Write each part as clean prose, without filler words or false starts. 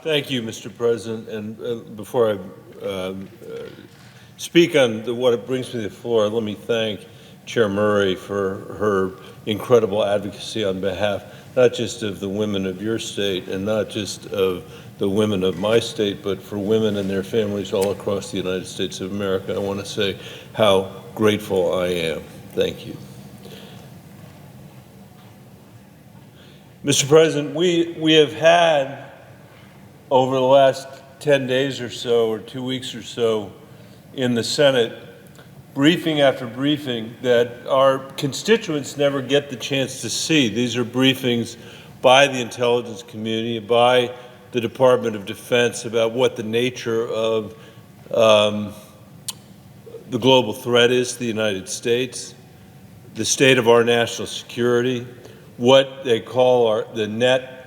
Thank you, Mr. President. And before I speak on what it brings me to the floor, let me thank Chair Murray for her incredible advocacy on behalf not just of the women of your state and not just of the women of my state, but for women and their families all across the United States of America. I want to say how grateful I am. Thank you. Mr. President, we have had over the last 10 days or so, or 2 weeks or so, in the Senate, briefing after briefing that our constituents never get the chance to see. These are briefings by the intelligence community, by the Department of Defense about what the nature of the global threat is to the United States, the state of our national security, what they call the net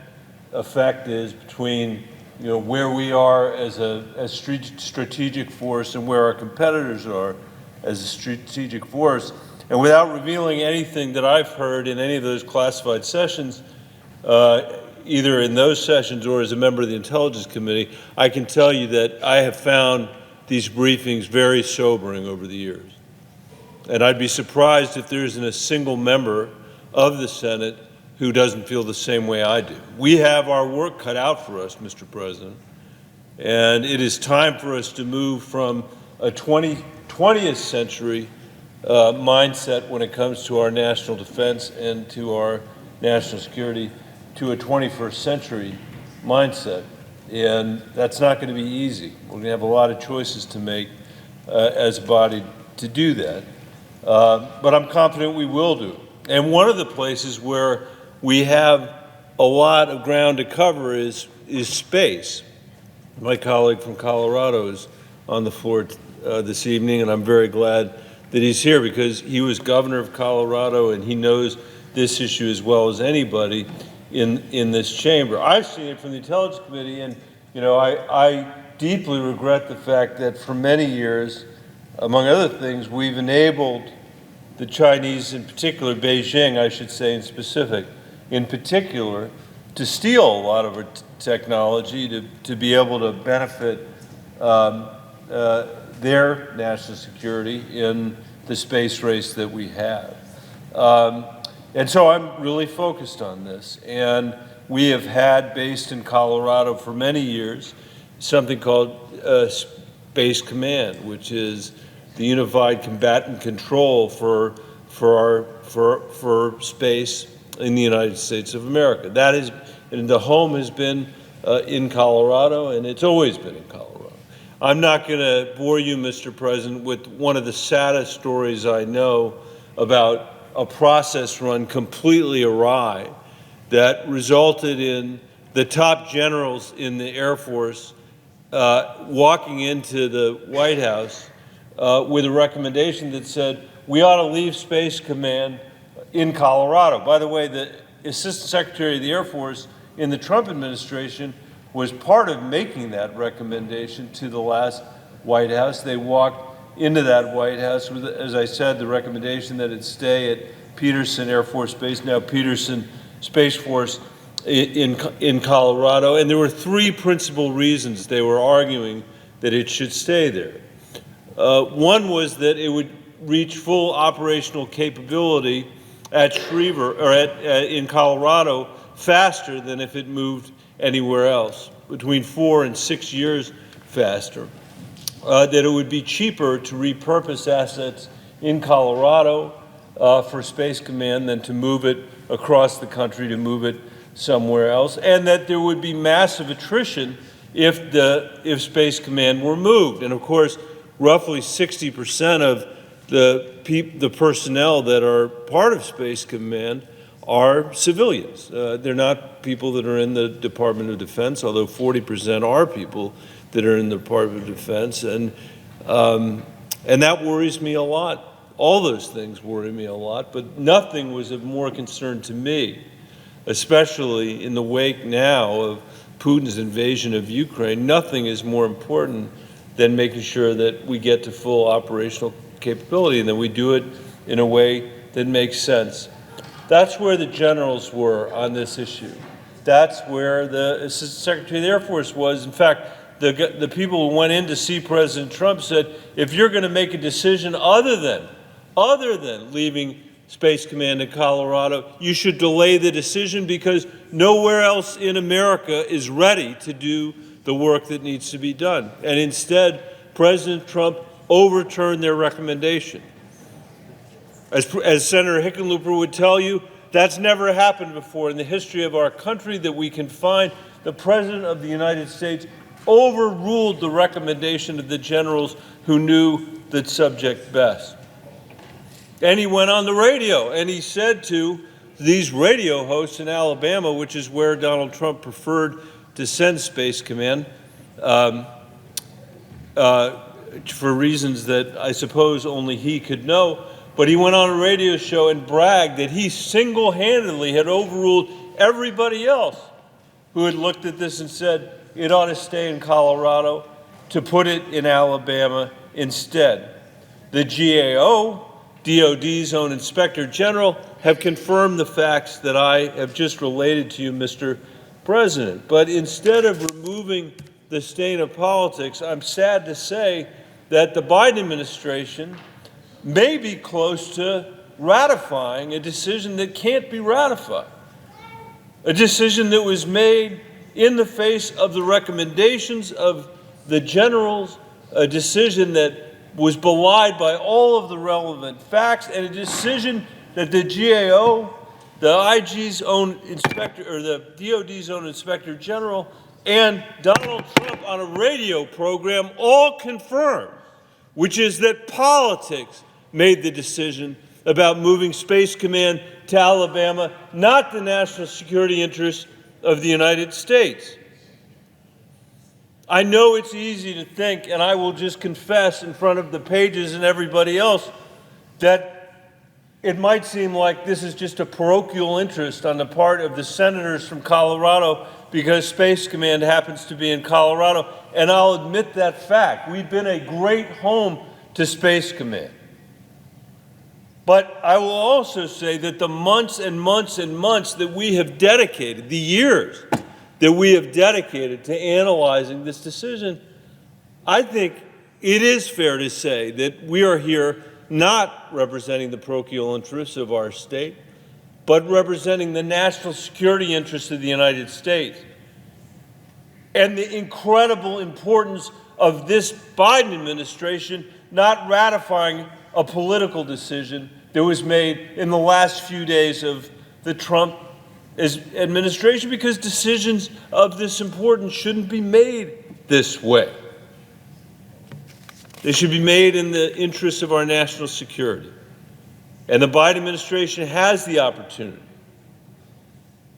effect is between where we are as a strategic force and where our competitors are as a strategic force. And without revealing anything that I've heard in any of those classified sessions, either in those sessions or as a member of the Intelligence Committee, I can tell you that I have found these briefings very sobering over the years. And I'd be surprised if there isn't a single member of the Senate who doesn't feel the same way I do. We have our work cut out for us, Mr. President, and it is time for us to move from a 20th century mindset when it comes to our national defense and to our national security to a 21st century mindset. And that's not going to be easy. We're going to have a lot of choices to make as a body to do that. But I'm confident we will do it. And one of the places where we have a lot of ground to cover is space. My colleague from Colorado is on the floor this evening, and I'm very glad that he's here because he was governor of Colorado and he knows this issue as well as anybody in this chamber. I've seen it from the Intelligence Committee, and I deeply regret the fact that for many years, among other things, we've enabled the Chinese, in particular Beijing, I should say in particular, to steal a lot of our technology to be able to benefit their national security in the space race that we have. And so I'm really focused on this. And we have had, based in Colorado for many years, something called Space Command, which is the unified combatant control for space in the United States of America. That is, and the home has been in Colorado, and it's always been in Colorado. I'm not going to bore you, Mr. President, with one of the saddest stories I know about a process run completely awry that resulted in the top generals in the Air Force walking into the White House with a recommendation that said, we ought to leave Space Command in Colorado. By the way, the Assistant Secretary of the Air Force in the Trump administration was part of making that recommendation to the last White House. They walked into that White House with, as I said, the recommendation that it stay at Peterson Air Force Base, now Peterson Space Force in Colorado. And there were three principal reasons they were arguing that it should stay there. One was that it would reach full operational capability at Schriever or in Colorado faster than if it moved anywhere else, between 4 and 6 years faster. That it would be cheaper to repurpose assets in Colorado for Space Command than to move it across the country, to move it somewhere else, and that there would be massive attrition if Space Command were moved. And of course, roughly 60% of the personnel that are part of Space Command are civilians. They're not people that are in the Department of Defense, although 40% are people that are in the Department of Defense, and that worries me a lot. All those things worry me a lot, but nothing was of more concern to me, especially in the wake now of Putin's invasion of Ukraine. Nothing is more important than making sure that we get to full operational capability and that we do it in a way that makes sense. That's where the generals were on this issue. That's where the Assistant Secretary of the Air Force was. In fact, the people who went in to see President Trump said, if you're going to make a decision other than leaving Space Command in Colorado, you should delay the decision because nowhere else in America is ready to do the work that needs to be done. And instead, President Trump overturned their recommendation. As Senator Hickenlooper would tell you, that's never happened before in the history of our country that we can find. The President of the United States overruled the recommendation of the generals who knew the subject best. And he went on the radio and he said to these radio hosts in Alabama, which is where Donald Trump preferred to send Space Command, for reasons that I suppose only he could know, but he went on a radio show and bragged that he single-handedly had overruled everybody else who had looked at this and said it ought to stay in Colorado, to put it in Alabama instead. The GAO, DOD's own Inspector General, have confirmed the facts that I have just related to you, Mr. President. But instead of removing the stain of politics, I'm sad to say that the Biden administration may be close to ratifying a decision that can't be ratified, a decision that was made in the face of the recommendations of the generals, a decision that was belied by all of the relevant facts, and a decision that the GAO, the IG's own inspector, or the DOD's own Inspector General, and Donald Trump on a radio program all confirmed, which is that politics made the decision about moving Space Command to Alabama, not the national security interests of the United States. I know it's easy to think, and I will just confess in front of the pages and everybody else, that it might seem like this is just a parochial interest on the part of the senators from Colorado because Space Command happens to be in Colorado, and I'll admit that fact. We've been a great home to Space Command. But I will also say that the months and months and months that we have dedicated, the years that we have dedicated to analyzing this decision, I think it is fair to say that we are here not representing the parochial interests of our state, but representing the national security interests of the United States. And the incredible importance of this Biden administration not ratifying a political decision that was made in the last few days of the Trump administration, because decisions of this importance shouldn't be made this way. They should be made in the interests of our national security. And the Biden administration has the opportunity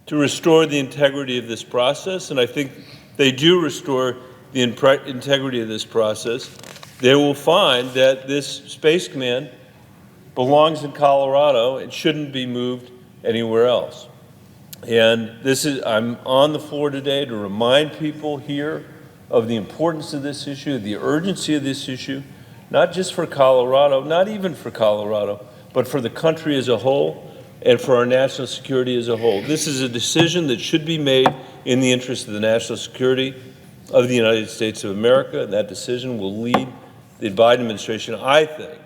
to restore the integrity of this process, and I think they do restore the integrity of this process. They will find that this Space Command belongs in Colorado and shouldn't be moved anywhere else. And I'm on the floor today to remind people here of the importance of this issue, the urgency of this issue, not just for Colorado, not even for Colorado, but for the country as a whole and for our national security as a whole. This is a decision that should be made in the interest of the national security of the United States of America, and that decision will lead the Biden administration, I think,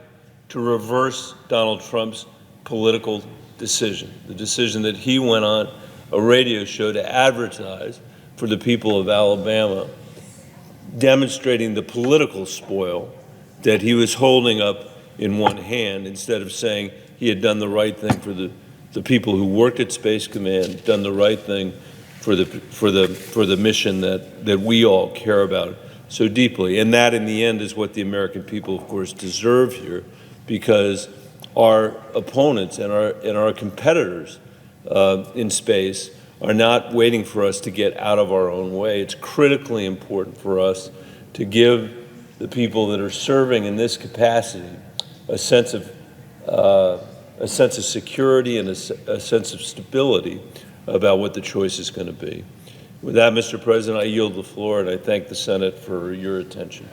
to reverse Donald Trump's political decision, the decision that he went on a radio show to advertise for the people of Alabama, demonstrating the political spoil that he was holding up in one hand instead of saying he had done the right thing for the people who worked at Space Command, done the right thing for the mission that we all care about so deeply. And that, in the end, is what the American people, of course, deserve here, because our opponents and our competitors in space are not waiting for us to get out of our own way. It's critically important for us to give the people that are serving in this capacity a sense of security and a sense of stability about what the choice is going to be. With that, Mr. President, I yield the floor, and I thank the Senate for your attention.